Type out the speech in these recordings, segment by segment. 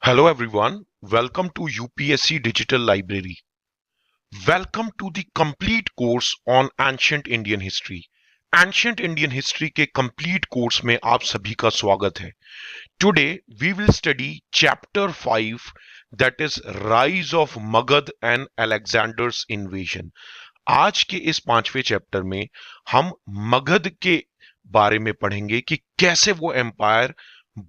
Hello everyone, welcome to UPSC Digital Library. Welcome to the complete course on Ancient Indian History. Ancient Indian History के complete course में आप सभी का स्वागत है. Today we will study chapter 5 that is Rise of Magad and Alexander's Invasion. आज के इस 5वें चैप्टर में हम मगध के बारे में पढ़ेंगे कि कैसे वो एम्पायर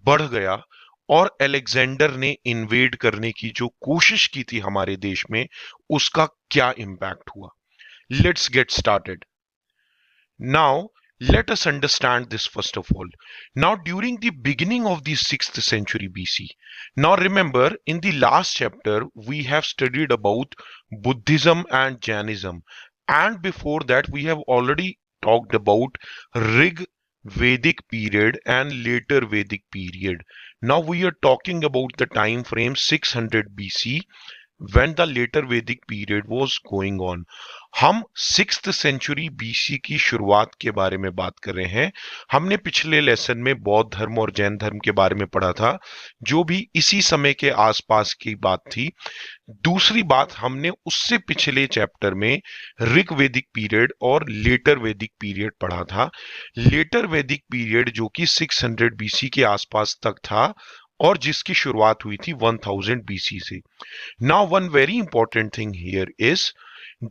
बढ़ गया और अलेक्जेंडर ने इन्वेड करने की जो कोशिश की थी हमारे देश में उसका क्या इंपैक्ट हुआ. Let's get started. Now let us understand this first of all. Now, during the beginning of the 6th century BC, now remember in the last chapter we have studied about Buddhism and Jainism, and before that we have already talked about Rig Vedic period and later Vedic period. Now we are talking about the time frame 600 BC when the later Vedic period was going on. हम 6th century BC की शुरुआत के बारे में बात कर रहे हैं. हमने पिछले लेसन में बौद्ध धर्म और जैन धर्म के बारे में पढ़ा था जो भी इसी समय के आसपास की बात थी. दूसरी बात हमने उससे पिछले चैप्टर में ऋग वैदिक पीरियड और लेटर वैदिक पीरियड पढ़ा था. लेटर वैदिक पीरियड जो कि 600 बीसी के आसपास तक था और जिसकी शुरुआत हुई थी 1000 BC से. Now one very important thing here is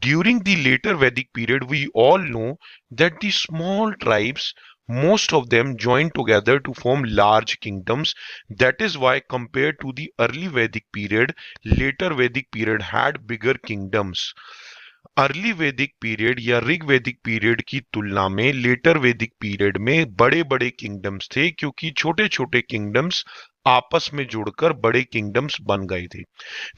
during the later Vedic period we all know that the small tribes, most of them joined together to form large kingdoms. That is why compared to the early Vedic period, later Vedic period had bigger kingdoms. Early वैदिक period या ऋग वैदिक period की तुलना में letter वैदिक period में बड़े बड़े किंगडम्स थे क्योंकि छोटे छोटे किंगडम्स आपस में जुड़कर बड़े किंगडम्स बन गए थे.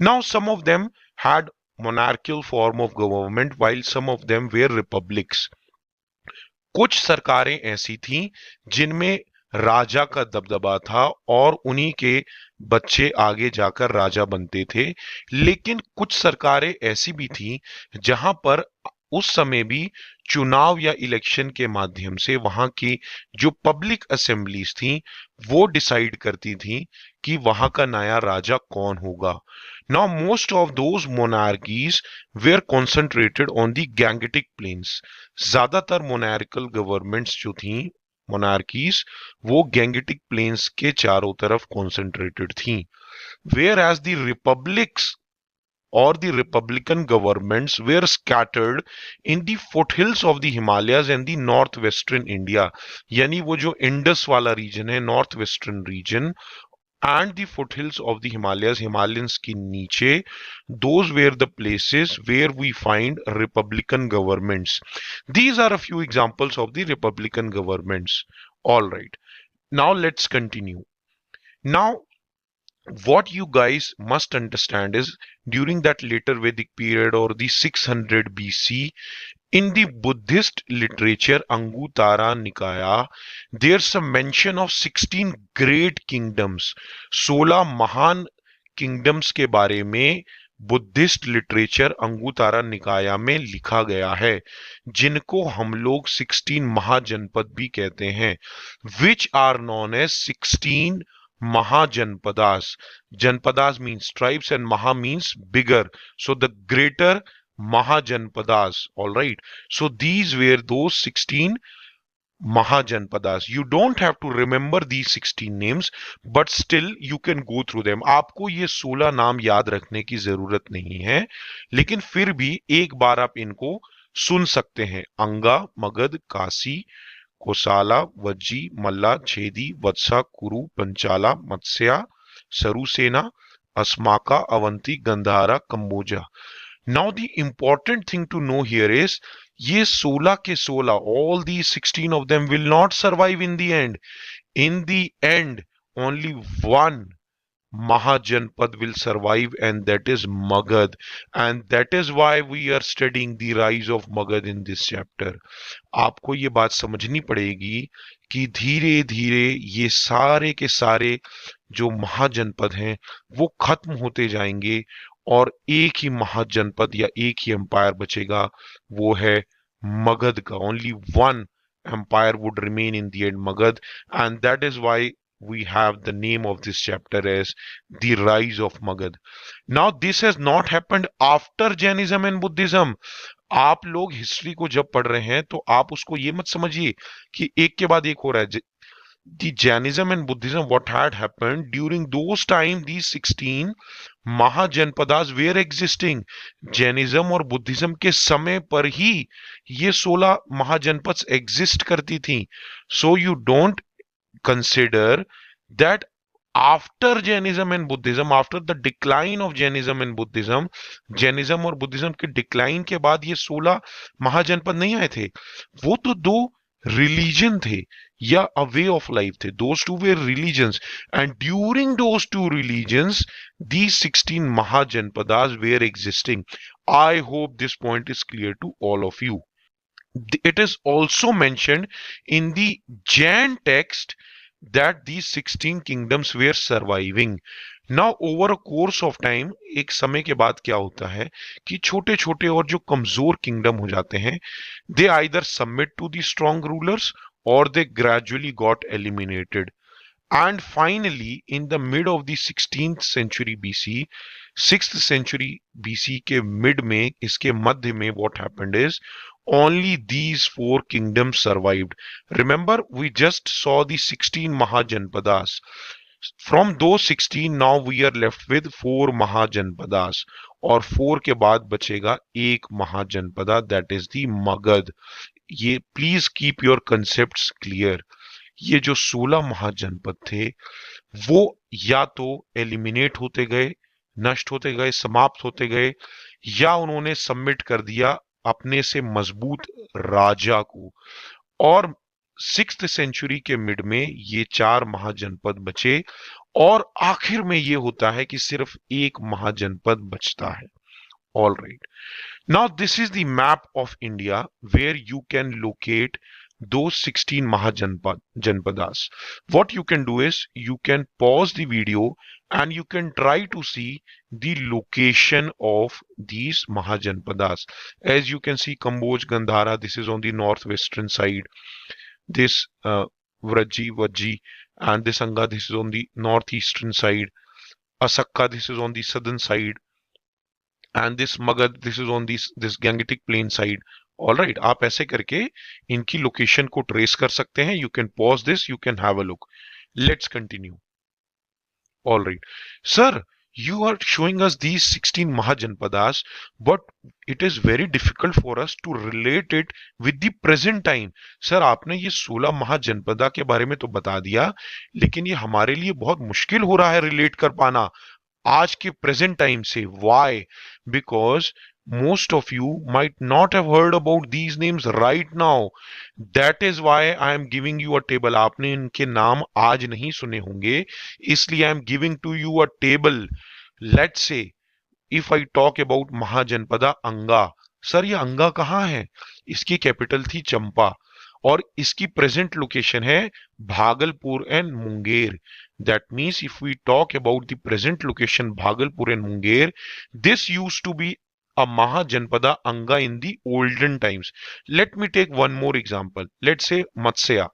Now some of them had monarchical form of government while some of them were republics. कुछ सरकारें ऐसी थीं जिनमें राजा का दबदबा था और उन्हीं के बच्चे आगे जाकर राजा बनते थे. लेकिन कुछ सरकारें ऐसी भी थीं जहां पर उस समय भी चुनाव या इलेक्शन के माध्यम से वहां की जो पब्लिक असेंबलीज थी वो डिसाइड करती थी कि वहां का नया राजा कौन होगा. Now most of those monarchies were concentrated on the Gangetic Plains. ज्यादातर monarchical governments जो थी monarchies वो Gangetic Plains के चारों तरफ concentrated थी. Whereas the republics or the republican governments were scattered in the foothills of the Himalayas and the northwestern India. यानी वो जो इंडस वाला रीजन है northwestern region and the foothills of the Himalayas, Himalayas के नीचे, those were the places where we find republican governments. These are a few examples of the republican governments. All right, now let's continue. Now what you guys must understand is during that later Vedic period or the 600 BC, in the Buddhist literature Anguttara Nikaya, there's a mention of 16 great kingdoms. 16 महान kingdoms के बारे में Buddhist literature अंगुतारा निकाया में लिखा गया है जिनको हम लोग 16 महाजनपद भी कहते हैं, which are known as 16 Mahajanpadas. Janpadas means tribes and Maha means bigger. So the greater Mahajanpadas. All right. So these were those 16 Mahajanpadas. You don't have to remember these 16 names, but still you can go through them. आपको ये 16 नाम याद रखने की जरूरत नहीं है, लेकिन फिर भी एक बार आप इनको सुन सकते हैं. अंगा, मगध, काशी, कोसाला, वज्जी, मल्ला, छेदी, वत्सा, कुरु, पंचाला, Matsya, सरुसेना, Asmaka, Avanti, Gandhara, Kamboja. Now the important thing to know here is ये 16 के 16 all these 16 of them will not survive in the end. In the end only one Mahajanpad will survive and that is Magad, and that is why we are studying the rise of Magad in this chapter. आपको ये बात समझनी पड़ेगी कि धीरे धीरे ये सारे के सारे जो महाजनपद हैं वो खत्म होते जाएंगे और एक ही महाजनपद या एक ही एम्पायर बचेगा, वो है मगध का. Only one empire would remain in the end, Magad, and that is why we have the name of this chapter as the rise of Magad. Now this has not happened after Jainism and Buddhism. आप लोग history को जब पढ़ रहे हैं तो आप उसको ये मत समझिए कि एक के बाद एक हो रहा है. The Jainism and Buddhism, what had happened during those time, these 16 mahajanapadas were existing. Jainism और बुद्धिज्म के समय पर ही ये 16 महाजनपद एग्जिस्ट करती थी. So you don't consider that after Jainism and Buddhism, after the decline of Jainism and Buddhism, Jainism और Buddhism के decline के बाद ये 16 महाजनपद नहीं आए थे. वो तो दो रिलीजन थे या अ वे ऑफ लाइफ थे. Those two way religions, and during those two religions these 16 महाजनपदास were existing. I hope this point is clear to all of you. It is also mentioned in the Jain text that these 16 kingdoms were surviving. Now over a course of time, एक समय के बाद क्या होता है कि छोटे छोटे और जो कमजोर किंगडम हो जाते हैं, they either submit to the strong rulers or they gradually got eliminated. And finally, in the mid of the 16th century BC, 6th century BC के mid में, इसके मध्य में, what happened is only these 4 kingdoms survived. Remember, we just saw the 16 Mahajanpadas. From those 16, now we are left with 4 Mahajanpadas. और 4 के बाद बचेगा एक Mahajanapada, that is the Magad. ये please keep your concepts clear. ये जो 16 महाजनपद थे वो या तो एलिमिनेट होते गए, नष्ट होते गए, समाप्त होते गए, या उन्होंने सबमिट कर दिया अपने से मजबूत राजा को. और 6th सेंचुरी के मिड में ये 4 महाजनपद बचे और आखिर में ये होता है कि सिर्फ एक महाजनपद बचता है. All right. Now this is the map of India where you can locate those 16 Mahajanpadas. What you can do is you can pause the video and you can try to see the location of these Mahajanpadas. As you can see, Kamboj, Gandhara, this is on the northwestern side. This Vraji, Vajji, and this Anga, this is on the northeastern side. Asakka, this is on the southern side. And this Magad, this is on this Gangetic plain side. All right, आप ऐसे करके इनकी location को trace कर सकते हैं. You can pause this, you can have a look. Let's continue. All right, sir, you are showing us these 16 Mahajanpadas, but it is very difficult for us to relate it with the present time. Sir, आपने ये 16 महाजनपदा के बारे में तो बता दिया, लेकिन ये हमारे लिए बहुत मुश्किल हो रहा है रिलेट कर पाना आज के प्रेजेंट टाइम से. Why? Because most of you might not have heard about these names right now. That is why I am giving you a table. आपने इनके नाम आज नहीं सुने होंगे, इसलिए I am giving to you a table. Let's say if I talk about Mahajanapada अंगा. Sir, ये अंगा कहाँ है? इसकी कैपिटल थी चंपा और इसकी प्रेजेंट लोकेशन है Bhagalpur and Munger. That means if we talk about the present location Bhagalpur and Munger, this used to be a Mahajanpada Anga in the olden times. Let me take one more example. Let's say Matsya.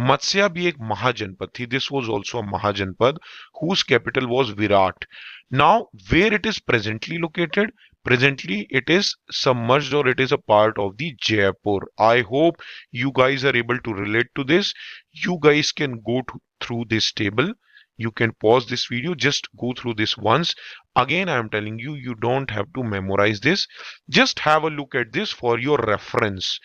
Matsya bhi ek Mahajanpad thi. This was also a Mahajanpad whose capital was Virat. Now, where it is presently located? Presently, it is submerged or it is a part of the Jaipur. I hope you guys are able to relate to this. You guys can go through this table. You can pause this video, just go through this once. Again, I am telling you, you don't have to memorize this. Just have a look at this for your reference.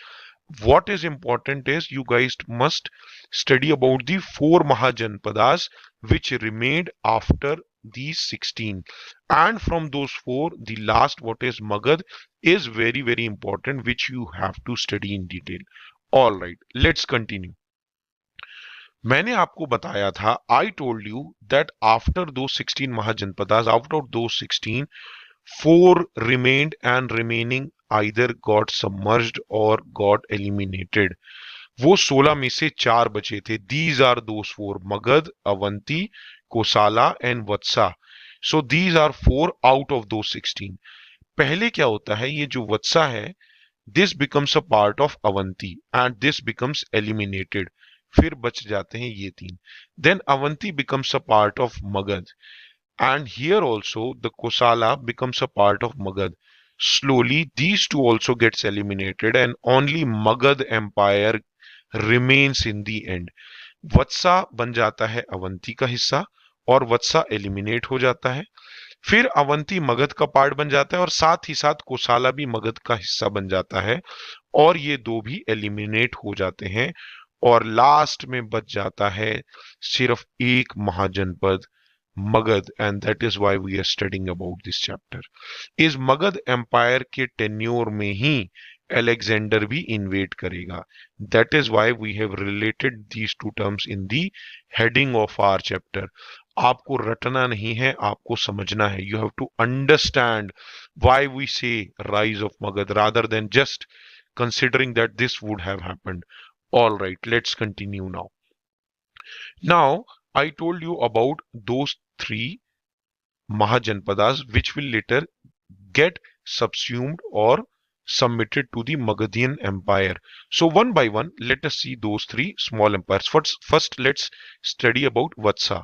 What is important is you guys must study about the 4 Mahajanpadas which remained after these 16. And from those 4, the last, what is Magad, is very, very important, which you have to study in detail. All right, let's continue. मैंने आपको बताया था, I told you that after those 16 Mahajanpadas, out of those 16, 4 remained and remaining either got submerged or got eliminated. वो 16 में से 4 बचे थे. These are those 4: Magad, Avanti, Kosala and Vatsa. So these are 4 out of those 16. पहले क्या होता है, ये जो वत्सा है, this becomes a part of Avanti and this becomes eliminated. फिर बच जाते हैं ये तीन. Then Avanti becomes a part of Magad, and here also the Kosala becomes a part of Magad. Slowly these two also gets eliminated and only Magad empire remains in the end. वत्सा बन जाता है अवंती का हिस्सा और वत्सा एलिमिनेट हो जाता है. फिर अवंती मगध का पार्ट बन जाता है और साथ ही साथ कोसाला भी मगध का हिस्सा बन जाता है और ये दो भी एलिमिनेट हो जाते हैं और लास्ट में बच जाता है सिर्फ एक mahajanapada Magadha. And that is why we are studying about this chapter. इस मगध एम्पायर के टेन्योर में ही अलेक्जेंडर भी इन्वेट करेगा. That is why we have related these two terms in the heading of our chapter. आपको रटना नहीं है, आपको समझना है. You have to understand why we say rise of Magadha rather than just considering that this would have happened. All right, let's continue now. Now, I told you about those three Mahajanpadas which will later get subsumed or submitted to the Magadhian Empire. So one by one, let us see those three small empires. First let's study about Vatsa.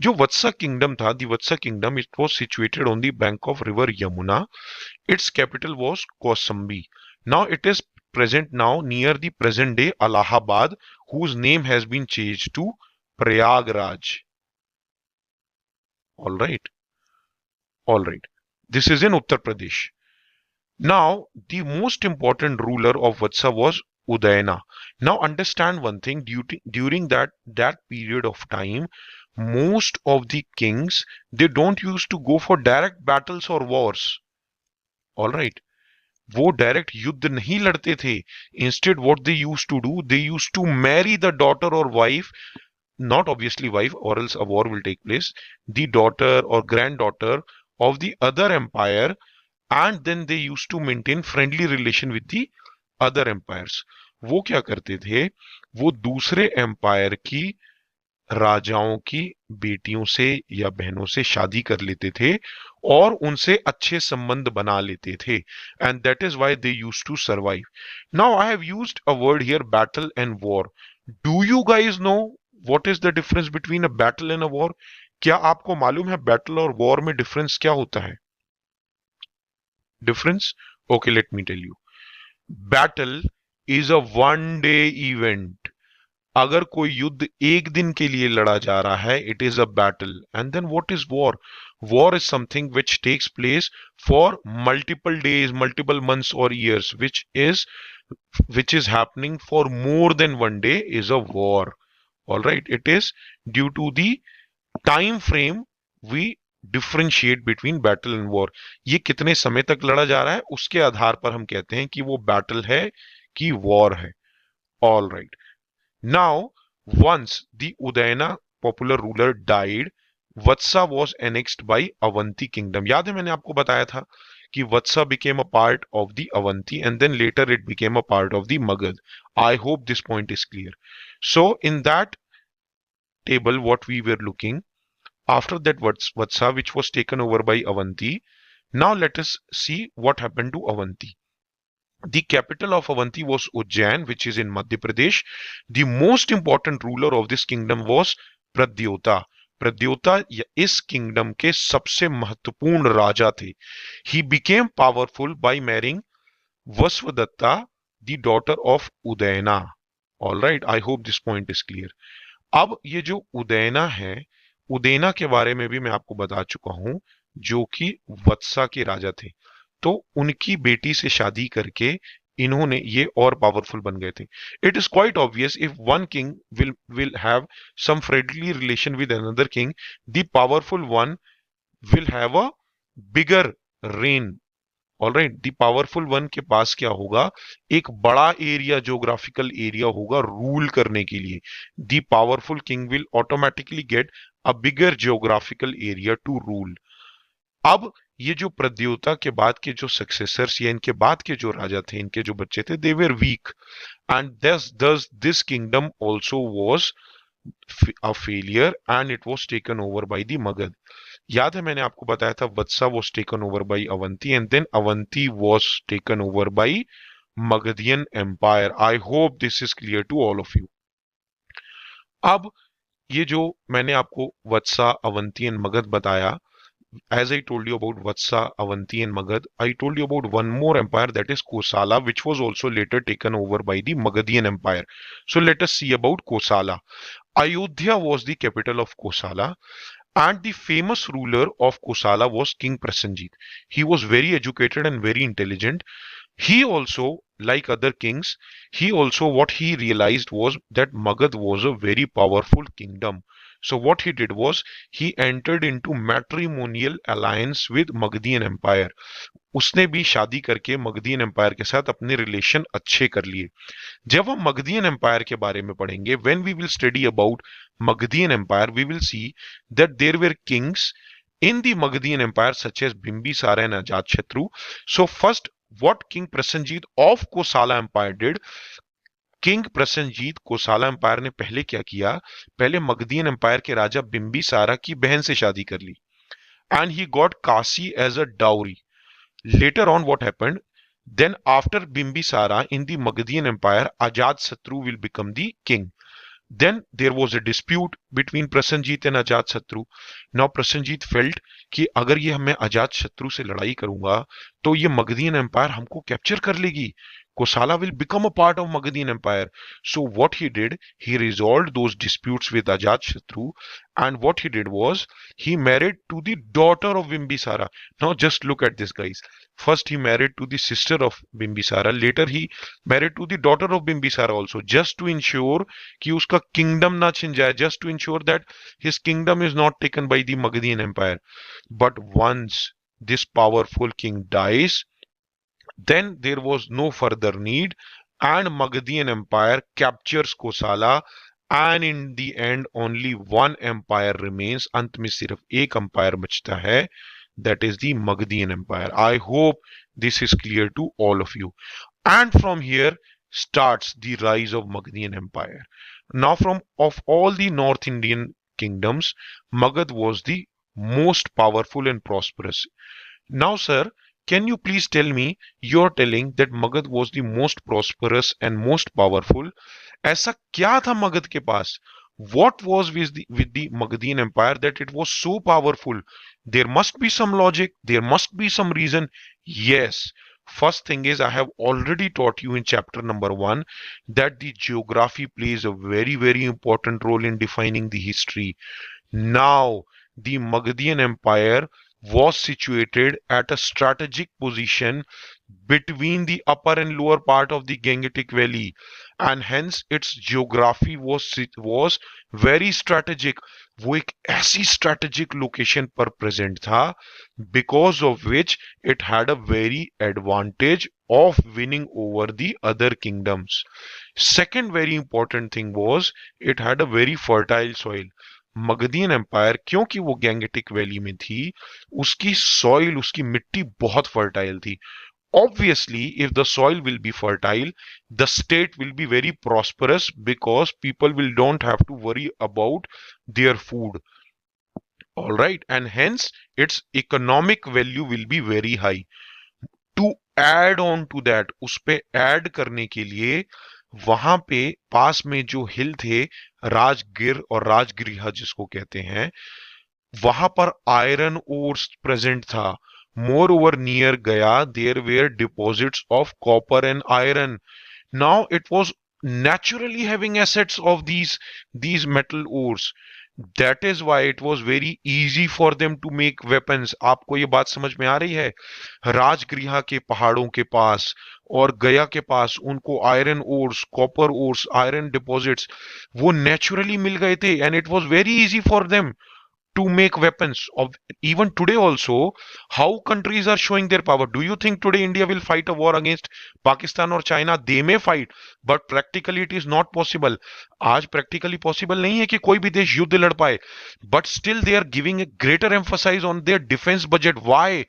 जो Vatsa kingdom था, the Vatsa kingdom, it was situated on the bank of river Yamuna. Its capital was Kausambi. Now it is present now near the present day Allahabad, whose name has been changed to Prayagraj. All right. All right. This is in Uttar Pradesh. Now, the most important ruler of Vatsa was Udayana. Now, understand one thing. During that period of time, most of the kings, they don't used to go for direct battles or wars. All right. वो direct युद्ध नहीं लड़ते थे. Instead what they used to do, they used to marry the daughter और wife, not obviously wife or else a war will take place, the daughter or granddaughter of the other empire, and then they used to maintain friendly relation with the other empires. वो क्या करते थे, वो दूसरे empire की राजाओं की बेटियों से या बहनों से शादी कर लेते थे और उनसे अच्छे संबंध बना लेते थे. And that is why they used to survive. Now I have used a word here, battle and war. Do you guys know what is the difference between a battle and a war? क्या आपको मालूम है battle और war में difference क्या होता है? Difference, okay, let me tell you. Battle is a one day event. अगर कोई युद्ध एक दिन के लिए लड़ा जा रहा है, it is a battle. And then what is war? War is something which takes place for multiple days, multiple months और years, which is happening for more than one day is a war. All right, it is due to the time frame we differentiate between battle and war. ये कितने समय तक लड़ा जा रहा है उसके आधार पर हम कहते हैं कि वो बैटल है कि वॉर है. All right. Now, once the Udayana popular ruler died, Vatsa was annexed by Avanti kingdom. याद है मैंने आपको बताया था कि Vatsa became a part of the Avanti and then later it became a part of the Magad. I hope this point is clear. So in that table what we were looking, after that Vatsa which was taken over by Avanti, now let us see what happened to Avanti. The capital of Avanti was Ujjain, which is in Madhya Pradesh. The most important ruler of this kingdom was Pradyota. प्रद्योता इस kingdom के सबसे महत्वपूर्ण राजा थे. He became powerful by marrying Vaswadatta, the daughter of Udayana. All right, I hope this point is clear. अब ये जो उदयना है, उदयना के बारे में भी मैं आपको बता चुका हूं, जो कि वत्सा के राजा थे. तो उनकी बेटी से शादी करके इन्होंने ये और पावरफुल बन गए थे. It is quite obvious, if one king will have some friendly relation with another king, the powerful one will have a bigger reign. Alright, the powerful one के पास क्या होगा, एक बड़ा एरिया, ज्योग्राफिकल एरिया होगा रूल करने के लिए. The powerful king will automatically get a bigger geographical area to rule. अब ये जो प्रद्योता के बाद के जो सक्सेसर्स या इनके बाद के जो राजा थे, इनके जो बच्चे थे, they were weak and thus this kingdom also was a failure and it was taken over by the Magad. याद है मैंने आपको बताया था वत्सा was taken over by Avanti and then Avanti was taken over by Magadhian Empire. I hope this is clear to all of you. अब ये जो मैंने आपको वत्सा, अवंती एंड मगध बताया, as I told you about Vatsa, Avanti, and Magad, I told you about one more empire, that is Kosala, which was also later taken over by the Magadhian Empire. So let us see about Kosala. Ayodhya was the capital of Kosala, and the famous ruler of Kosala was King Prasenjit. He was very educated and very intelligent. He also, like other kings, he also, what he realized was that Magad was a very powerful kingdom. So what he did was he entered into matrimonial alliance with Magadhian Empire. उसने भी शादी करके मगधियन empire के साथ अपने relation अच्छे कर लिए। जब हम मगधियन एम्पायर के बारे में पढ़ेंगे, when we will study about Magadhian empire, we will see that there were kings in the Magadhian Empire such as Bimbisara and Ajatshotru. So first, what King Prasenjit of Kosala Empire did, king Prasenjit Kosala empire ने पहले क्या किया, पहले मगधियन empire के राजा बिंबिसारा की बहन से शादी कर ली, and he got Kashi as a dowry. Later on, what happened? Then, after Bimbisara in the Magadhian Empire, Ajatsatru will become the king. Then there was a dispute between Prasenjit and Ajatsatru. Now Prasenjit felt कि अगर ये मैं अजातशत्रु से लड़ाई करूंगा तो ये मगधियन empire हमको कैप्चर कर लेगी. Kosala will become a part of Magadhian Empire. So what he did, he resolved those disputes with Ajatshatru, and what he did was he married to the daughter of Bimbisara. Now just look at this, guys. First he married to the sister of Bimbisara. Later he married to the daughter of Bimbisara also, just to ensure कि उसका kingdom ना छिन जाए, just to ensure that his kingdom is not taken by the Magadhian Empire. But once this powerful king dies, then there was no further need, and Magadhian Empire captures Kosala, and in the end only one empire remains. अंत में सिर्फ एक empire बचता है, that is the Magadhian Empire. I hope this is clear to all of you. And from here starts the rise of Magadhian Empire. Now, from of all the North Indian kingdoms, Magad was the most powerful and prosperous. Now, sir, can you please tell me, you're telling that Magad was the most prosperous and most powerful. ऐसा क्या था मगध के पास? What was with the Magadhian Empire that it was so powerful? There must be some logic, there must be some reason. Yes. First thing is, I have already taught you in chapter number 1 that the geography plays a very, very important role in defining the history. Now, the Magadhian Empire was situated at a strategic position between the upper and lower part of the Gangetic Valley, and hence its geography was very strategic. वो एक ऐसी strategic location पर present था, because of which it had a very advantage of winning over the other kingdoms. Second very important thing was it had a very fertile soil. Magadhian empire क्योंकि वो Gangetic valley में थी, उसकी soil, उसकी मिट्टी बहुत फर्टाइल थी. Obviously, if the soil will be fertile, the state will be very prosperous because people will don't have to worry about their food. All right, and hence its economic value will be very high. To add on to that, उस पे add करने के लिए वहां पे पास में जो हिल थे, राजगिर और राजगृह जिसको कहते हैं, वहां पर आयरन ओर्स प्रेजेंट था. Moreover near Gaya there were deposits of copper and iron. Now it was naturally having assets of these metal ores. That is why it was very easy for them to make weapons. आपको ये बात समझ में आ रही है? राजगृह के पहाड़ों के पास और गया के पास उनको iron ores, copper ores, iron deposits वो नेचुरली मिल गए थे, and it was very easy for them to make weapons. Of even today also, how countries are showing their power. Do you think today India will fight a war against Pakistan or China? They may fight, but practically it is not possible. आज practically possible नहीं है कि कोई भी देश युद्ध लड़ पाए, but still they are giving a greater emphasis on their defense budget. Why?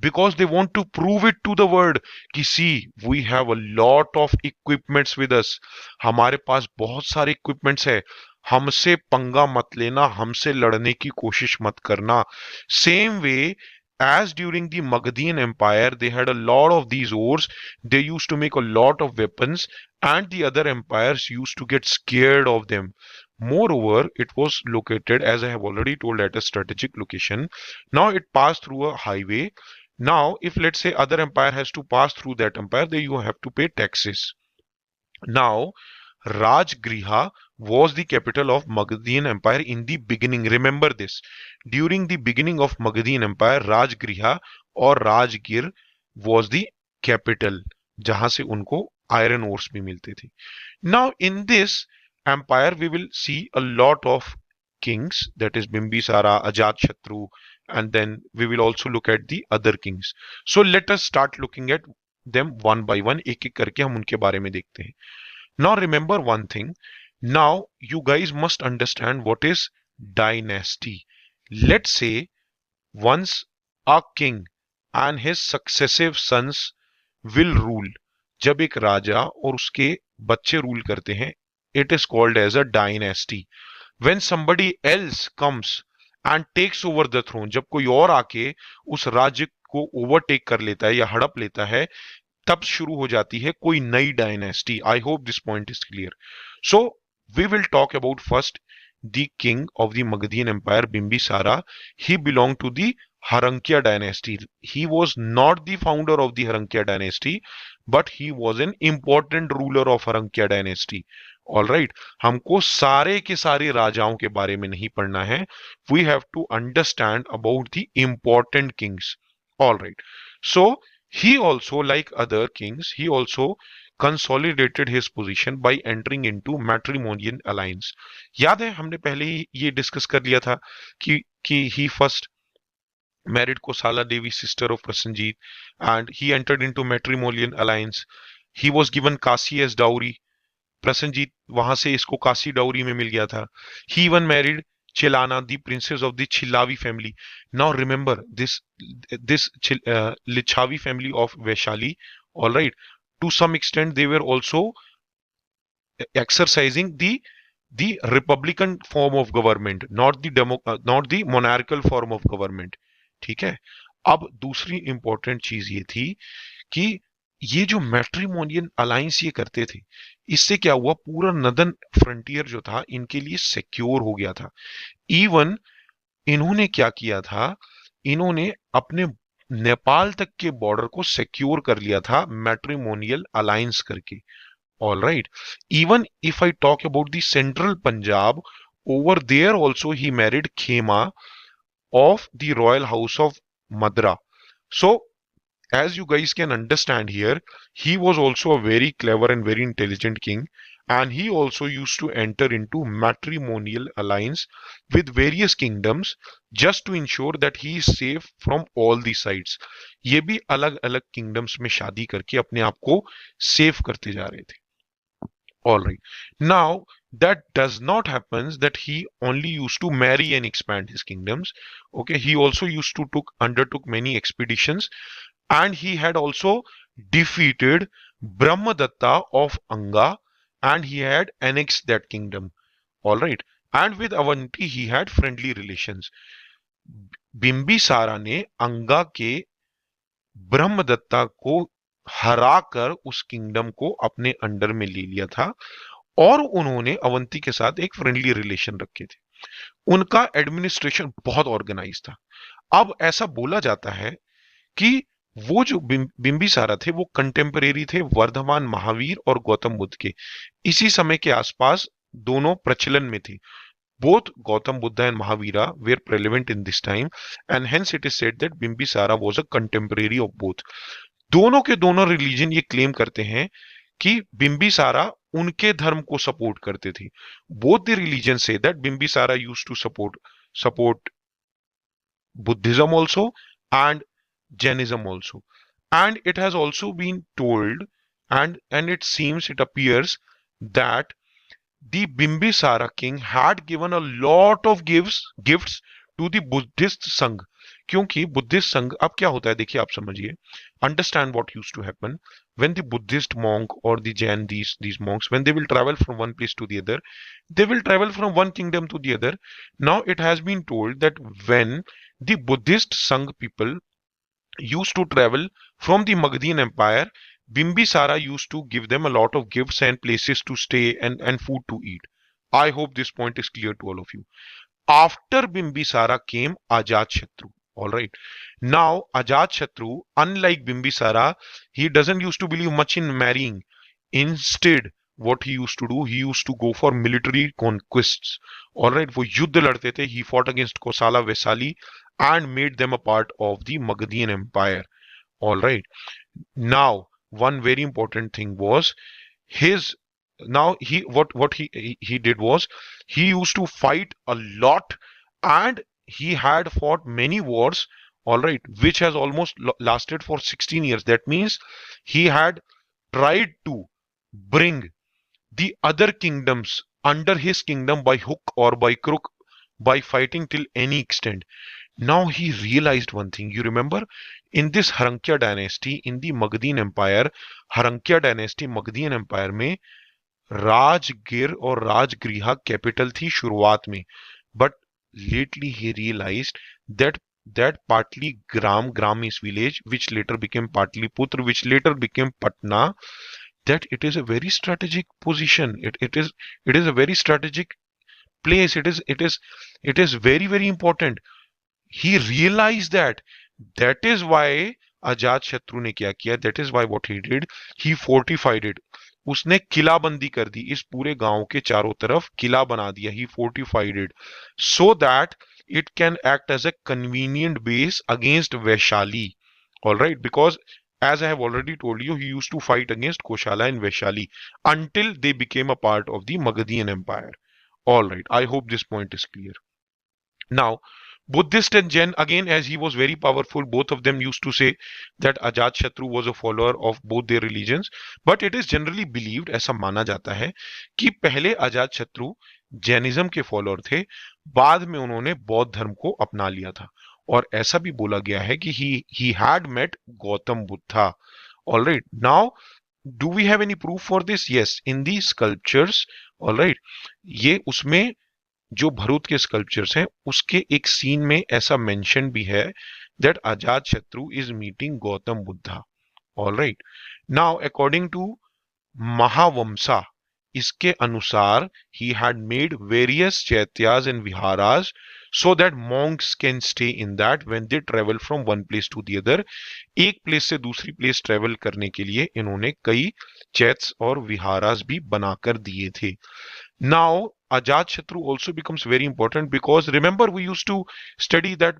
Because they want to prove it to the world कि see, we have a lot of equipments with us. हमारे पास बहुत सारे equipments है, हमसे पंगा मत लेना, हमसे लड़ने की कोशिश मत करना. Same way as during the Magadhian Empire, they had a lot of these ores, they used to make a lot of weapons, and the other empires used to get scared of them. Moreover, it was located, as I have already told, at a strategic location. Now it passed through a highway. Now, if let's say other empire has to pass through that empire, then you have to pay taxes. Now, Rajgriha was the capital of Magadhian Empire in the beginning. Remember this. During the beginning of Magadhian Empire, Rajgriha or Rajgir was the capital, जहां से उनको iron ores भी मिलते थे. Now, in this empire, we will see a lot of kings, that is Bimbisara, Ajat and then we will also look at the other kings. So let us start looking at them one by one. एक एक करके हम उनके बारे में देखते हैं. Now remember one thing. Now you guys must understand what is dynasty. Let's say once a king and his successive sons will rule. जब एक राजा और उसके बच्चे रूल करते हैं, it is called as a dynasty. When somebody else comes and takes over the throne, जब कोई और आके उस राज्य को ओवरटेक कर लेता है या हड़प लेता है, तब शुरू हो जाती है कोई नई dynasty. I hope this point is clear. So we will talk about first the king of the Magadhian Empire, Bimbisara. He belonged to the Harankya dynasty. He was not the founder of the Harankya dynasty, but he was an important ruler of Harankya dynasty. All right, हमको सारे के सारे राजाओं के बारे में नहीं पढ़ना है. We have to understand about the important kings. All right. So he also, like other kings, he also consolidated his position by entering into matrimonial alliance. याद है हमने पहले ही ये डिस्कस कर लिया था कि he first married Kosala Devi, sister of Prasenjit, and he entered into matrimonial alliance. He was given Kasi as dowry. Prasannajit वहां से इसको काशी डाउरी में मिल गया था. He even married Chilana, the princess of the Chilavi family. Now remember this Lichavi family of Vaishali. All right, to some extent they were also exercising the republican form of government, not the monarchical form of government. ठीक है. अब दूसरी important चीज ये थी कि ये जो मैट्रिमोनियल अलायंस ये करते थे, इससे क्या हुआ, पूरा नदन फ्रंटियर जो था इनके लिए सिक्योर हो गया था. इवन इन्होंने क्या किया था, इन्होंने अपने नेपाल तक के बॉर्डर को सिक्योर कर लिया था मैट्रिमोनियल अलायंस करके. All right. Even if I talk about the central Punjab, over there also he married Khema of the royal house of Madra. So, as you guys can understand here, he was also a very clever and very intelligent king, and he also used to enter into matrimonial alliance with various kingdoms just to ensure that he is safe from all the sides. ये भी अलग अलग kingdoms में शादी करके अपने आप को सेफ करते जा रहे थे. All right. Now, that does not happen that he only used to marry and expand his kingdoms. Okay, he also used to undertook many expeditions, and he had also defeated Brahmadatta of Anga, and he had annexed that kingdom. All right. And with Avanti, he had friendly relations. बिंबिसारा ने अंगा के ब्रह्मदत्ता को हराकर उस kingdom को अपने under में ले लिया था, और उन्होंने अवंती के साथ एक फ्रेंडली रिलेशन रखे थे. उनका एडमिनिस्ट्रेशन बहुत ऑर्गेनाइज था. अब ऐसा बोला जाता है कि वो जो बिंबिसारा थे वो कंटेम्परेरी थे वर्धमान महावीर और गौतम बुद्ध के. इसी समय के आसपास दोनों प्रचलन में थे. Both Gautam Buddha and Mahavira were prevalent in this time, and hence it is said that Bimbisara was a contemporary of both. दोनों के दोनों रिलीजन ये क्लेम करते हैं कि बिंबिसारा उनके धर्म को सपोर्ट करते थे. बोथ द रिलीजन से that Bimbisara used to support Buddhism also and Jainism also. And it has also been told and it seems, it appears that the Bimbisara king had given a lot of gifts to the Buddhist Sangh. क्योंकि Buddhist संघ, अब क्या होता है देखिए, आप समझिए, understand what used to happen when the Buddhist monk or the Jain, these monks, when they will travel from one place to the other, they will travel from one kingdom to the other. Now it has been told that when the Buddhist Sangh people used to travel from the Magadhian Empire, Bimbisara used to give them a lot of gifts and places to stay and food to eat. I hope this point is clear to all of you. After Bimbisara came Ajatashatru. All right. Now Ajatashatru, unlike Bimbisara, he doesn't used to believe much in marrying. Instead, what he used to do, he used to go for military conquests. All right. वो युद्ध लड़ते थे. He fought against Kosala Vesali and made them a part of the Magadhian Empire. All right. Now, one very important thing was his now he what he did was he used to fight a lot, and he had fought many wars, all right, which has almost lasted for 16 years. That means he had tried to bring the other kingdoms under his kingdom by hook or by crook, by fighting till any extent. Now he realized one thing. You remember in this Harankya dynasty, in the Magadhian Empire, Harankya dynasty, Magadhian Empire में राजगिर और Rajgriha capital थी शुरुआत में, but lately he realized that partly gram is village, which later became Patliputra, which later became Patna, that it is a very strategic position. It is a very strategic place. It is very very important. He realized that. That is why अजात शत्रु ने क्या किया, that is why what he did, he fortified it. उसने किलाबंदी कर दी, इस पूरे गांव के चारों तरफ किला बना दिया. He fortified it so that it can act as a convenient base against Vaishali. All right, because as I have already told you, he used to fight against Koshala and Vaishali until they became a part of the Magadhian Empire. All right, I hope this point is clear. Now, Buddhist and Jain, again, as he was very powerful, both of them used to say that Ajatashatru was a follower of both their religions. But it is generally believed, ऐसा माना जाता है कि पहले Ajatashatru Jainism के follower थे, बाद में उन्होंने बौद्ध धर्म को अपना लिया था. और ऐसा भी बोला गया है कि he had met Gautam Buddha. All right. Now, do we have any proof for this? Yes, in the sculptures. All right. ये उसमें जो भरूच के स्कल्पचर्स हैं उसके एक सीन में ऐसा मेंशन भी है that Ajatashatru is meeting Gautam Buddha. Alright. Now according to Mahavamsa, इसके अनुसार he had made various chaityas and viharas so that monks can stay in that when they travel from one place to the other. एक place से दूसरी place travel करने के लिए इन्होंने कई चैत्स और विहारास भी बनाकर दिए थे. Now, Ajatashatru also becomes very important because remember we used to study that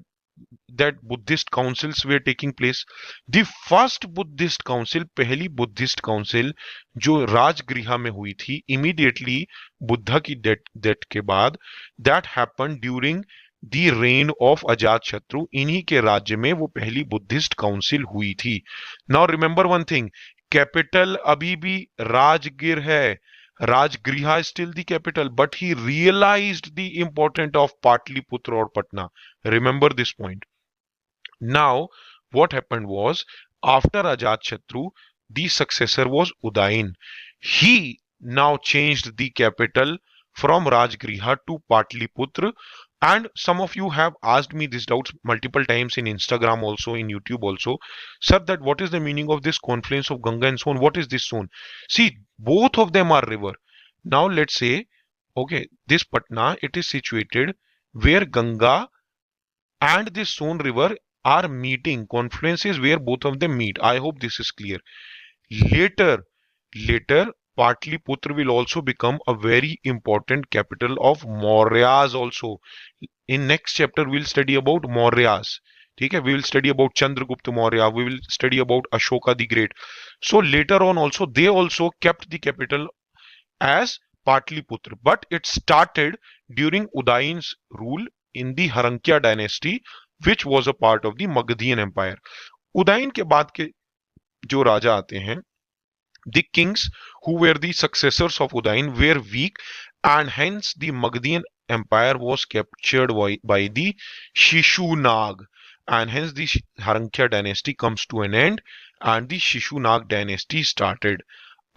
Buddhist councils were taking place. The first Buddhist council, पहली Buddhist council जो राजगृह में हुई थी immediately बुद्धा की डेथ के बाद, that happened during the reign of Ajatashatru. इन्हीं के राज्य में वो पहली बुद्धिस्ट काउंसिल हुई थी. Now remember one thing, capital अभी भी राजगिर है. Rajgriha is still the capital, but he realized the importance of Patliputra or Patna. Remember this point. Now, what happened was, after Ajatashatru, the successor was Udayin. He now changed the capital from Rajgriha to Patliputra. And some of you have asked me these doubts multiple times in Instagram also, in YouTube also. Sir, that what is the meaning of this confluence of Ganga and Son? What is this Son? See, both of them are river. Now let's say, okay, this Patna, it is situated where Ganga and this Son river are meeting. Confluence is where both of them meet. I hope this is clear. Later, Patliputra will also become a very important capital of Mauryas also. In next chapter, we'll study about Mauryas. Okay? We will study about Chandragupta Maurya. We will study about Ashoka the Great. So later on also, they also kept the capital as Patliputra. But it started during Udayin's rule in the Harankya dynasty, which was a part of the Magadhian Empire. Udayin के बाद के जो राजा आते हैं, the kings who were the successors of Udayin were weak, and hence the Magadhian Empire was captured by the Shishunag, and hence the Harankya dynasty comes to an end and the Shishunag dynasty started.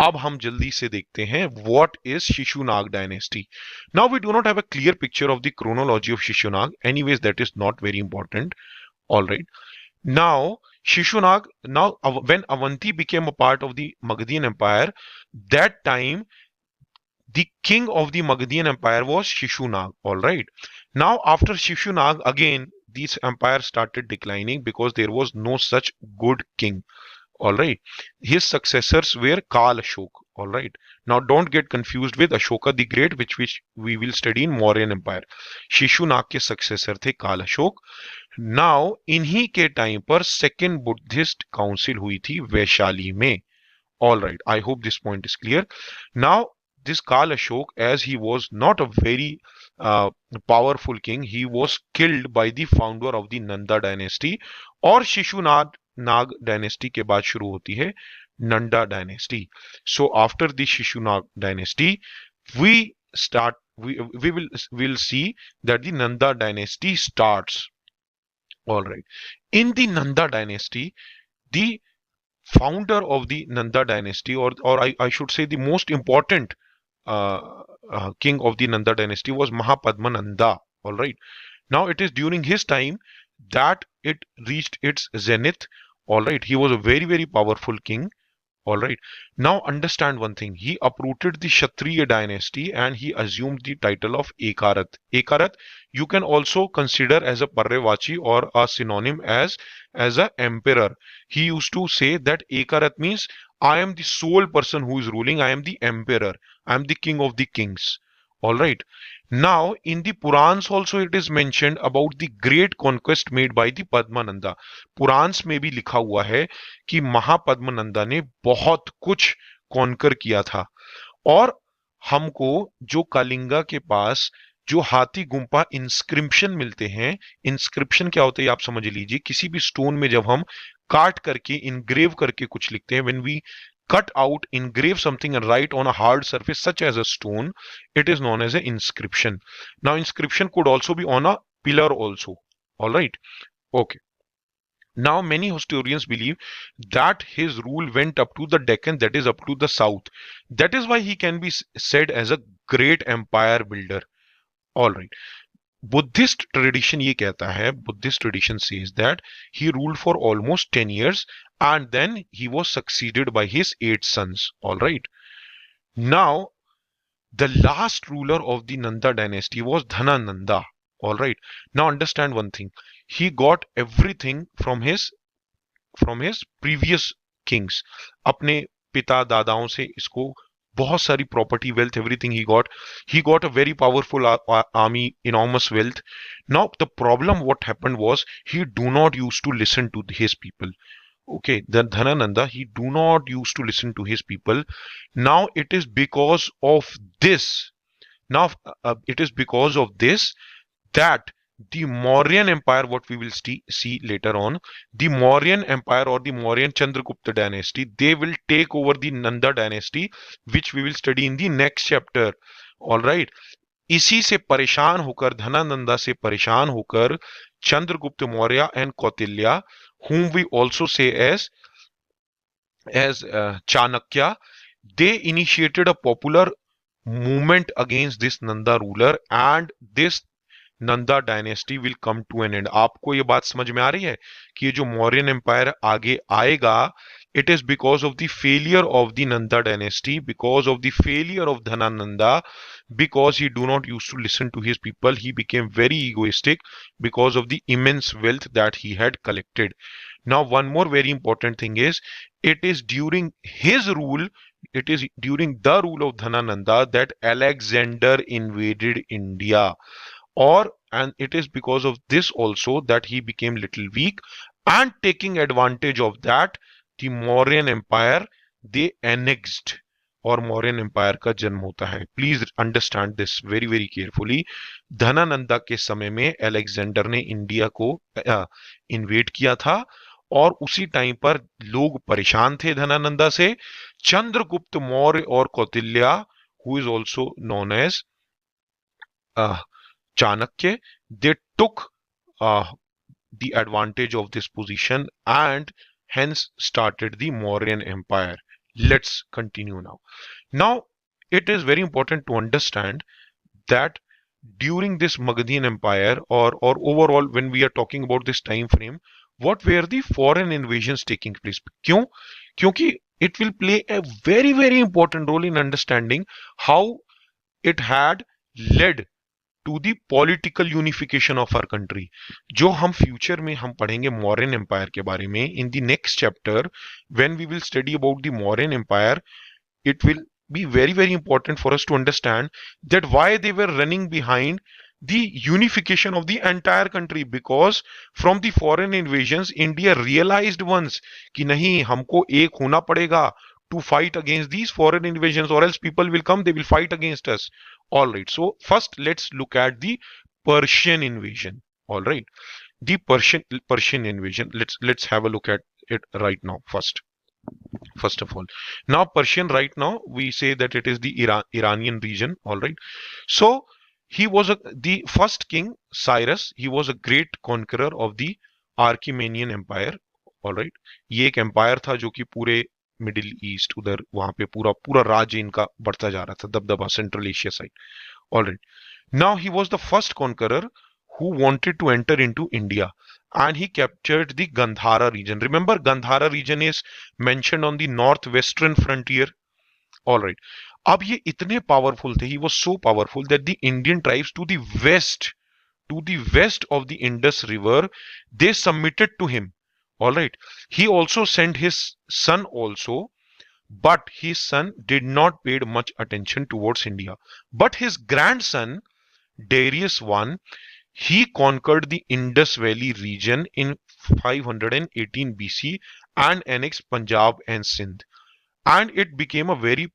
अब हम जल्दी से देखते हैं what is Shishunag dynasty. Now we do not have a clear picture of the chronology of Shishunag. Anyways, that is not very important. All right. Now, Shishunag, now when Avanti became a part of the Magadhian Empire, that time The king of the Magadhian Empire was Shishunag. All right. Now, after Shishunag, again, this empire started declining because there was no such good king. All right. His successors were Kal Ashok. All right. Now, don't get confused with Ashoka the Great, which we will study in Mauryan Empire. Shishunag के successor थे काल Ashok. Now इन्हीं के time पर second Buddhist council हुई थी वैशाली में. All right, I hope this point is clear. Now, this Kal Ashok, as he was not a very powerful king, he was killed by the founder of the Nanda dynasty, और शिशुनाग नाग dynasty के बाद शुरू होती है Nanda dynasty. So after the Shishunag dynasty, we start we will see that the Nanda dynasty starts. All right. In the Nanda dynasty, the founder of the Nanda dynasty, or I should say the most important king of the Nanda dynasty was Mahapadmananda. All right. Now it is during his time that it reached its zenith. All right. He was a very, very powerful king. All right. Now understand one thing. He uprooted the Kshatriya dynasty and he assumed the title of Ekarat. Ekarat you can also consider as a Parrevachi or a synonym as a emperor. He used to say that Ekarat means I am the sole person who is ruling. I am the emperor. I am the king of the kings. All right. Now, in the Purans also it is mentioned about the great conquest made by the Padmananda. Puranas में भी लिखा हुआ है कि महापद्मनंदा ने बहुत कुछ conquer किया था. और हमको जो कलिंगा के पास जो हाथी गुम्फा इंस्क्रिप्शन मिलते हैं, इंस्क्रिप्शन क्या होता है आप समझ लीजिए. किसी भी स्टोन में जब हम काट करके इनग्रेव करके कुछ लिखते हैं, when we cut out, engrave something and write on a hard surface such as a stone, it is known as an inscription. Now inscription could also be on a pillar also. All right. Okay. Now many historians believe that his rule went up to the Deccan, that is up to the south. That is why he can be said as a great empire builder. All right. Buddhist tradition ये कहता है, Buddhist tradition says that he ruled for almost 10 years and then he was succeeded by his 8 sons. All right. Now, the last ruler of the Nanda dynasty was Dhanananda. All right. Now understand one thing. He got everything from his previous kings. अपने पिता दादाओं से इसको बहुत सारी property wealth everything he got a very powerful army, enormous wealth. Now the problem what happened was he do not used to listen to his people. Okay, then Dhanananda, he do not used to listen to his people. Now it is because of this, that the Mauryan Empire, what we will see later on, the Mauryan Empire or the Mauryan Chandragupta dynasty, they will take over the Nanda dynasty, which we will study in the next chapter. All right. इसी से परेशान होकर, धनानंदा से परेशान होकर, Chandragupta Maurya and Kautilya, whom we also say as Chanakya, they initiated a popular movement against this Nanda ruler and this Nanda dynasty will come to an end. आपको ये बात समझ में आ रही है कि ये जो मौर्यन एम्पायर आगे आएगा, it is because of the failure of the Nanda dynasty, because of the failure of Dhanananda, because he do not used to listen to his people. He became very egoistic because of the immense wealth that he had collected. Now one more very important thing is, it is during his rule, it is during the rule of Dhanananda that Alexander invaded India. And it is because of this also that he became little weak, and taking advantage of that, the Mauryan Empire, they annexed, और Mauryan Empire का जन्म होता है. Please understand this very very carefully. धनानंदा के समय में Alexander ने India को इन्वेड किया था, और उसी टाइम पर लोग परेशान थे धनानंदा से. चंद्रगुप्त मौर्य और Kautilya, who is also known as Chanakya, they took the advantage of this position and hence started the Mauryan Empire. Let's continue now. Now, it is very important to understand that during this Magadhian Empire, or overall when we are talking about this time frame, what were the foreign invasions taking place? क्यों? क्योंकि it will play a very very important role in understanding how it had led to the political unification of our country. जो हम future में हम पढ़ेंगे Mauryan empire के बारे में in the next chapter when we will study about the Mauryan Empire, it will be very important for us to understand that why they were running behind the unification of the entire country, because from the foreign invasions India realized once कि नहीं, हमको एक होना पड़ेगा to fight against these foreign invasions, or else people will come, they will fight against us. All right, so first let's look at the Persian invasion. All right, the Persian invasion, let's have a look at it right now. First of all, now Persian, right now we say that it is the Iranian region. All right, so he was the first king Cyrus. He was a great conqueror of the Achaemenian Empire. All right, ये एक empire था जो कि पूरे middle east उधर वहां पे पूरा पूरा राज्य इनका बढ़ता जा रहा था, दबदबा central Asia side. All right, now he was the first conqueror who wanted to enter into India, and he captured the Gandhara region. Remember, Gandhara region is mentioned on the northwestern frontier. All right, अब ये इतने powerful थे, he was so powerful that the Indian tribes to the west of the Indus River, they submitted to him. All right, he also sent his son also, but his son did not pay much attention towards India. But his grandson Darius I, he conquered the Indus Valley region in 518 BC and annexed Punjab and Sindh, and it became a very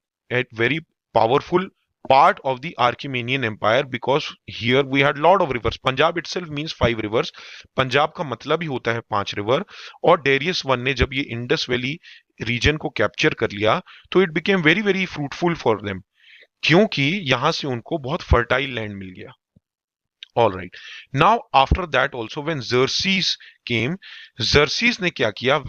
powerful part of the Achaemenian Empire, because here we had lot of rivers. Punjab itself means 5 rivers. Punjab का मतलब ही होता है 5 river. और Darius one ने जब ये Indus valley reason को capture कर लिया तो it became very fruitful for them, क्योंकि यहां से उनको बहुत फर्टाइल लैंड मिल गया. All right. Now after that also when Xerxes came, Xerxes ने क्या किया,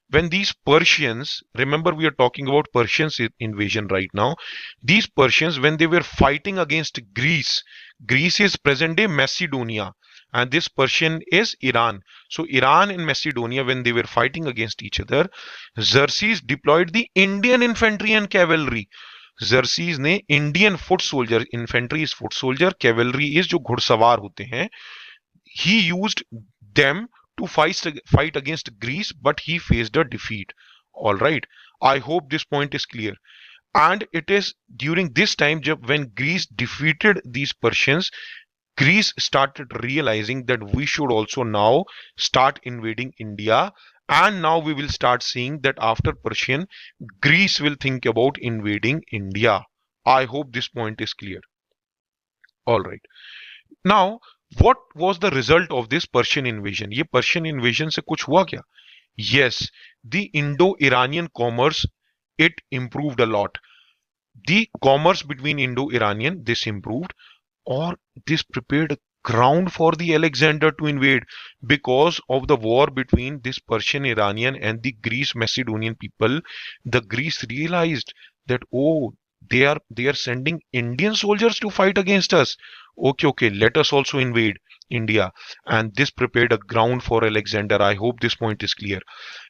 when these Persians, remember we are talking about Persians invasion right now, these Persians when they were fighting against Greece, Greece is present day Macedonia, and this Persian is Iran. So Iran and Macedonia, when they were fighting against each other, Xerxes deployed the Indian infantry and cavalry. जर्सीज ने Indian foot soldier, infantry is foot soldier, cavalry is जो घुड़सवार होते हैं, he used them to fight against Greece, but he faced a defeat. All right, I hope this point is clear. And it is during this time when Greece defeated these Persians, Greece started realizing that we should also now start invading India. And now we will start seeing that after Persian, Greece will think about invading India. I hope this point is clear. All right. Now, what was the result of this Persian invasion? ये Persian invasion से कुछ हुआ क्या? Yes, the Indo-Iranian commerce, it improved a lot. The commerce between Indo-Iranian, this improved, or this prepared a ground for the Alexander to invade, because of the war between this Persian Iranian and the Greece Macedonian people. The Greece realized that, oh, they are sending Indian soldiers to fight against us. Okay, let us also invade India, and this prepared a ground for Alexander. I hope this point is clear.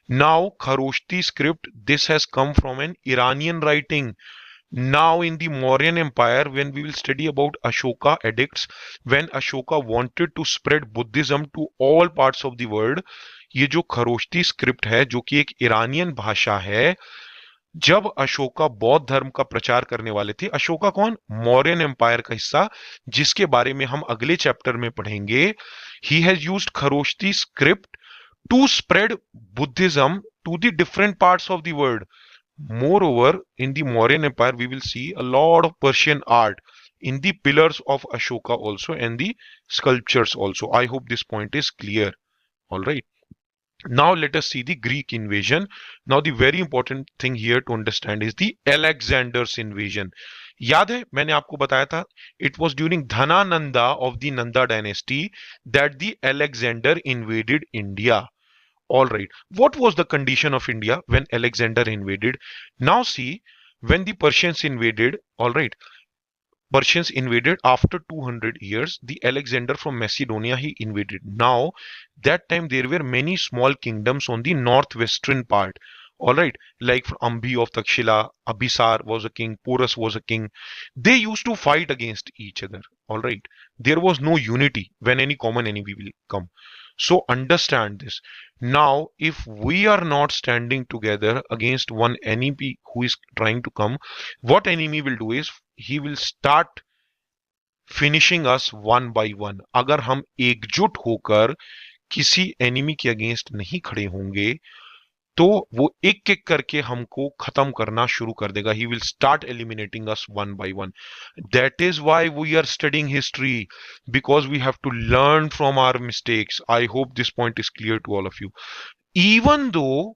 Now Kharoshti script, this has come from an Iranian writing. Now in the Mauryan Empire, when we will study about Ashoka edicts, when Ashoka wanted to spread Buddhism to all parts of the world, ये जो Kharosthi script है जो कि एक Iranian भाषा है, जब अशोका बौद्ध धर्म का प्रचार करने वाले थे, अशोका कौन, मौर्यन एम्पायर का हिस्सा, जिसके बारे में हम अगले चैप्टर में पढ़ेंगे. He has used Kharosthi script to spread Buddhism to the different parts of the world. Moreover, in the Mauryan Empire, we will see a lot of Persian art in the pillars of Ashoka also and the sculptures also. I hope this point is clear. All right. Now let us see the Greek invasion. Now the very important thing here to understand is the Alexander's invasion. याद है मैंने आपको बताया था, it was during Dhanananda of the Nanda dynasty that the Alexander invaded India. All right. What was the condition of India when Alexander invaded? Now see, when the Persians invaded, all right, Persians invaded after 200 years, the Alexander from Macedonia, he invaded. Now, that time there were many small kingdoms on the northwestern part. All right, like Ambhi of Takshila, Abhisar was a king, Porus was a king. They used to fight against each other. All right, there was no unity when any common enemy will come. So understand this. Now, if we are not standing together against one enemy who is trying to come, what enemy will do is he will start finishing us one by one. अगर हम एकजुट होकर किसी enemy के against नहीं खड़े होंगे तो वो एक एक करके हमको खत्म करना शुरू कर देगा. He will start eliminating us one by one. That is why we are studying history, because we have to learn from our mistakes. I hope this point is clear to all of you. even though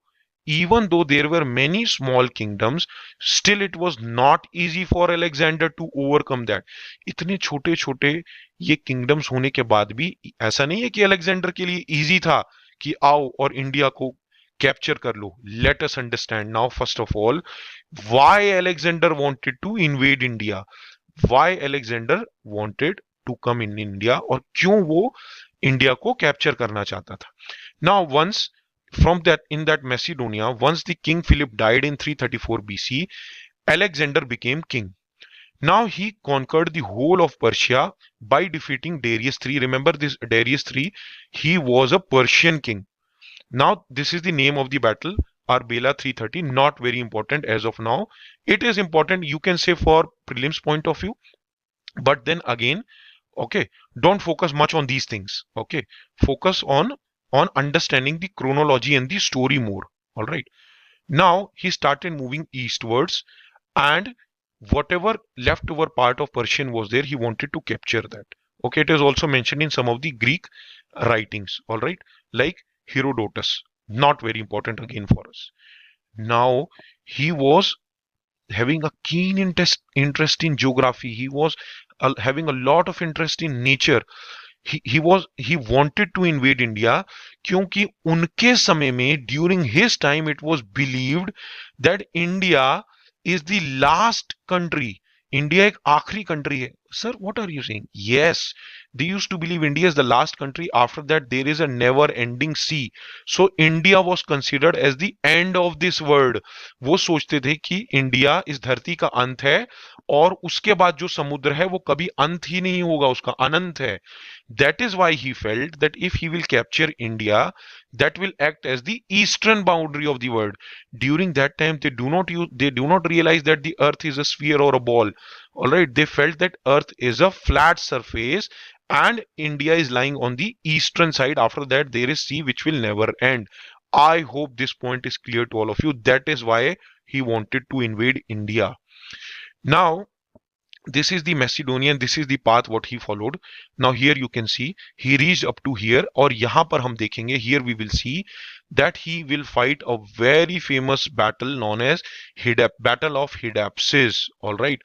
even though there were many small kingdoms, still it was not easy for Alexander to overcome that. इतने छोटे छोटे ये kingdoms होने के बाद भी ऐसा नहीं है कि अलेक्जेंडर के लिए इजी था कि आओ और इंडिया को कैप्चर कर लो. Let us understand now first of all why Alexander wanted to invade India. Why Alexander wanted to come in India, और क्यों वो इंडिया को कैप्चर करना चाहता था. Now once from that in that Macedonia, once the king Philip died in 334 BC, Alexander became king. Now he conquered the whole of Persia by defeating Darius III. Remember this Darius III, he was a Persian king. Now this is the name of the battle, Arbela 330. Not very important as of now. It is important, you can say, for prelims point of view, but then again, okay, don't focus much on these things. Okay, focus on understanding the chronology and the story more. All right, now he started moving eastwards, and whatever leftover part of Persian was there, he wanted to capture that. Okay, it is also mentioned in some of the Greek writings. All right, like Herodotus. Not very important again for us. Now he was having a keen interest in geography. He was having a lot of interest in nature. He wanted to invade India क्योंकि उनके समय में during his time it was believed that India is the last country. India एक आखिरी country है. Sir what are you saying? Yes, they used to believe India is the last country. After that, there is a never ending sea. So India was considered as the end of this world. वो सोचते थे कि India इस धरती का अंत है और उसके बाद जो समुद्र है वो कभी अंत ही नहीं होगा, उसका अनंत है. That is why he felt that if he will capture India, that will act as the eastern boundary of the world. During that time, they do not realize that the earth is a sphere or a ball. All right, they felt that earth is a flat surface and India is lying on the eastern side. After that, there is sea which will never end. I hope this point is clear to all of you. That is why he wanted to invade India. Now, this is the Macedonian, this is the path what he followed. Now here you can see he reached up to here, और यहाँ पर हम देखेंगे, here we will see that he will fight a very famous battle known as Battle of Hydaspes. All right,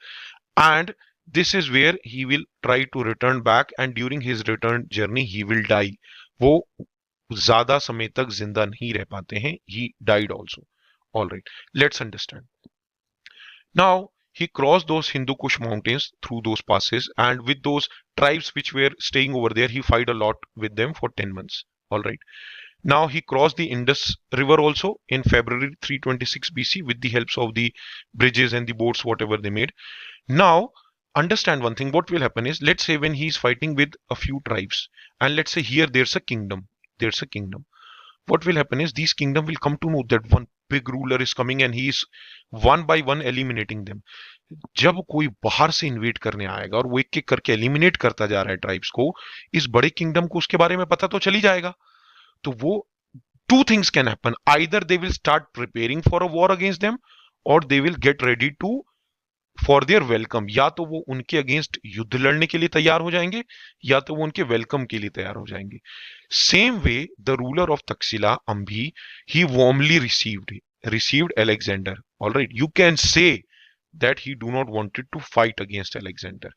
and this is where he will try to return back, and during his return journey he will die. वो ज्यादा समय तक जिंदा नहीं रह पाते हैं. He died also. All right, let's understand. Now he crossed those Hindu Kush mountains through those passes, and with those tribes which were staying over there, he fought a lot with them for 10 months. All right. Now he crossed the Indus River also in February 326 BC with the helps of the bridges and the boats, whatever they made. Now, understand one thing. What will happen is, let's say when he is fighting with a few tribes, and let's say here there's a kingdom. There's a kingdom. What will happen is these kingdom will come to know that one big ruler is coming and he is one by one eliminating them. जब कोई बाहर से InvIT करने आएगा और वो एक एक करके एलिमिनेट करता जा रहा है ट्राइब्स को, इस बड़े किंगडम को उसके बारे में पता तो चल ही जाएगा. तो वो two things can happen. Either they will start preparing for a war against them, or they will get ready to for their welcome. या तो वो उनके अगेंस्ट युद्ध लड़ने के लिए तैयार हो जाएंगे, या तो वो उनके वेलकम के लिए तैयार हो जाएंगे. Same way, the ruler of Taxila, Ambhi, he warmly received Alexander. All right, you can say that he do not wanted to fight against Alexander.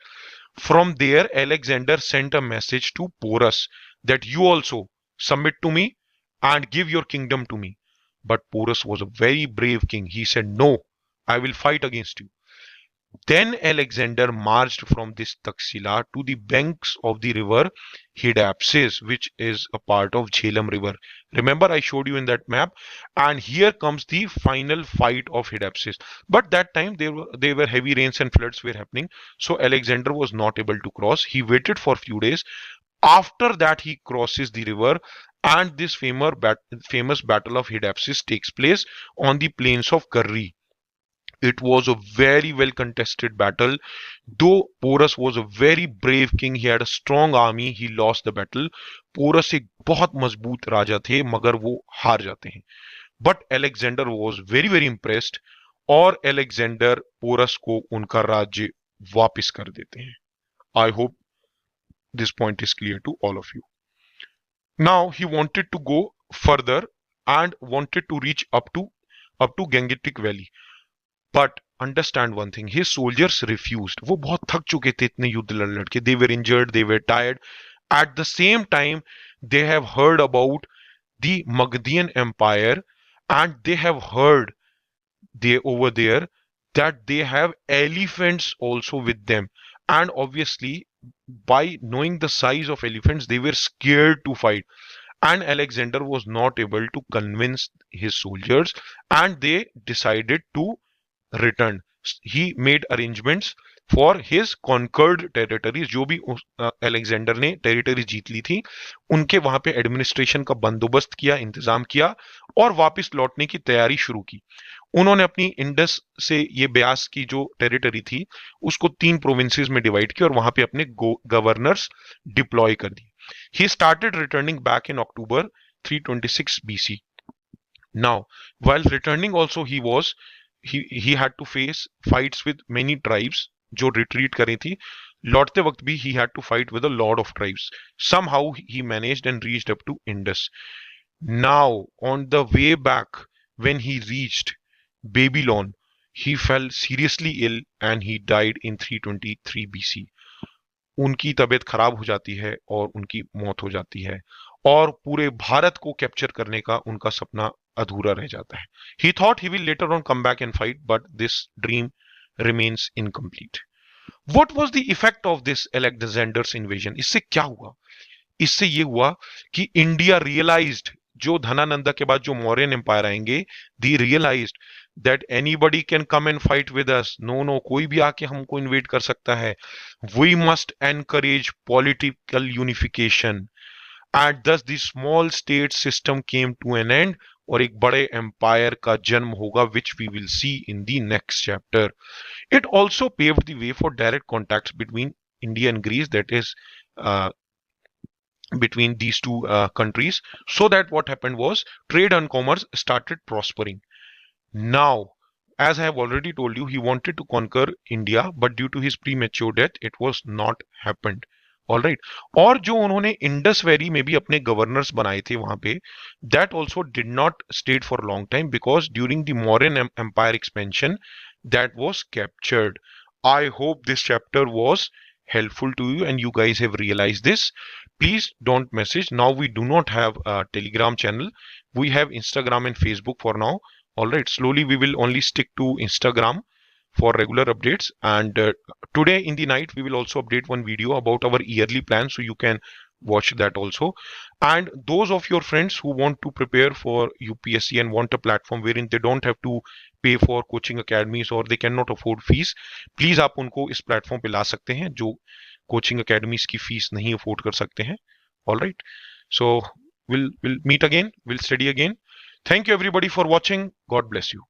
From there, Alexander sent a message to Porus that you also submit to me and give your kingdom to me. But Porus was a very brave king. He said, no, I will fight against you. Then Alexander marched from this Taxila to the banks of the river Hydaspes, which is a part of Jhelum River. Remember, I showed you in that map. And here comes the final fight of Hydaspes. But that time there were heavy rains and floods were happening, so Alexander was not able to cross. He waited for a few days. After that, he crosses the river, and this famous battle of Hydaspes takes place on the plains of Karri. It was a very well contested battle. Though Porus was a very brave king, he had a strong army, he lost the battle. Porus एक बहुत मजबूत राजा थे, मगर वो हार जाते हैं. But Alexander was very very impressed, और अलेक्जेंडर पोरस को उनका राज्य वापस कर देते हैं. I hope this point is clear to all of you. Now he wanted to go further and wanted to reach up to Gangetic Valley. But understand one thing, his soldiers refused. वो बहुत थक चुके थे इतने युद्ध लड़ लड़ के. They were injured, they were tired. At the same time, they have heard about the Magadhian Empire, and they have heard over there that they have elephants also with them. And obviously, by knowing the size of elephants, they were scared to fight. And Alexander was not able to convince his soldiers, and they decided to return. He made arrangements for his conquered territories. जो भी Alexander ने territory जीत ली थी, उनके वहां पे administration का बंदोबस्त किया, इंतजाम किया, और वापस लौटने की तैयारी शुरू की. उन्होंने अपनी इंडस से ये ब्यास की जो टेरिटरी थी उसको 3 प्रोविंसेस में डिवाइड किया और वहां पे अपने गवर्नर्स डिप्लॉय कर दिए. He started returning back in October 326 BC. Now, while returning also he had to face fights with many tribes जो रिट्रीट करी थी. लौटते वक्त भी he had to fight with a lot of tribes. Somehow he managed and reached up to Indus. Now, on the way back, when he reached Babylon, he fell seriously ill and he died in 323 BC. उनकी तबीयत खराब हो जाती है और उनकी मौत हो जाती है, और पूरे भारत को कैप्चर करने का उनका सपना अधूरा रह जाता है. He thought he will later on come back and fight, but this dream remains incomplete. What was the effect of this Alexander's invasion? इससे क्या हुआ? इससे ये हुआ कि इंडिया रियलाइज्ड, जो धनानंदा के बाद जो मौर्यन एम्पायर आएंगे, they realised that anybody can come and fight with us. No, कोई भी आके हमको इन्वेट कर सकता है. We must encourage political unification, and thus the small state system came to an end, और एक बड़े एम्पायर का जन्म होगा, which we will see in the next chapter. It also paved the way for direct contacts between India and Greece, that is between these two countries, so that what happened was trade and commerce started prospering. Now, as I have already told you, he wanted to conquer India, but due to his premature death, it was not happened. All right. और जो उन्होंने Indus valley में भी अपने governors बनाए थे वहां पे, that also did not stayed for a long time, because during the Mauryan Empire expansion, that was captured. I hope this chapter was helpful to you and you guys have realized this. Please don't message. Now we do not have a Telegram channel. We have Instagram and Facebook for now. All right. Slowly we will only stick to Instagram for regular updates, and today in the night we will also update one video about our yearly plan, so you can watch that also. And those of your friends who want to prepare for UPSC and want a platform wherein they don't have to pay for coaching academies or they cannot afford fees, please आप उनको इस platform पे ला सकते हैं जो coaching academies की fees नहीं afford कर सकते हैं. All right, so we'll meet again, we'll study again. Thank you everybody for watching. God bless you.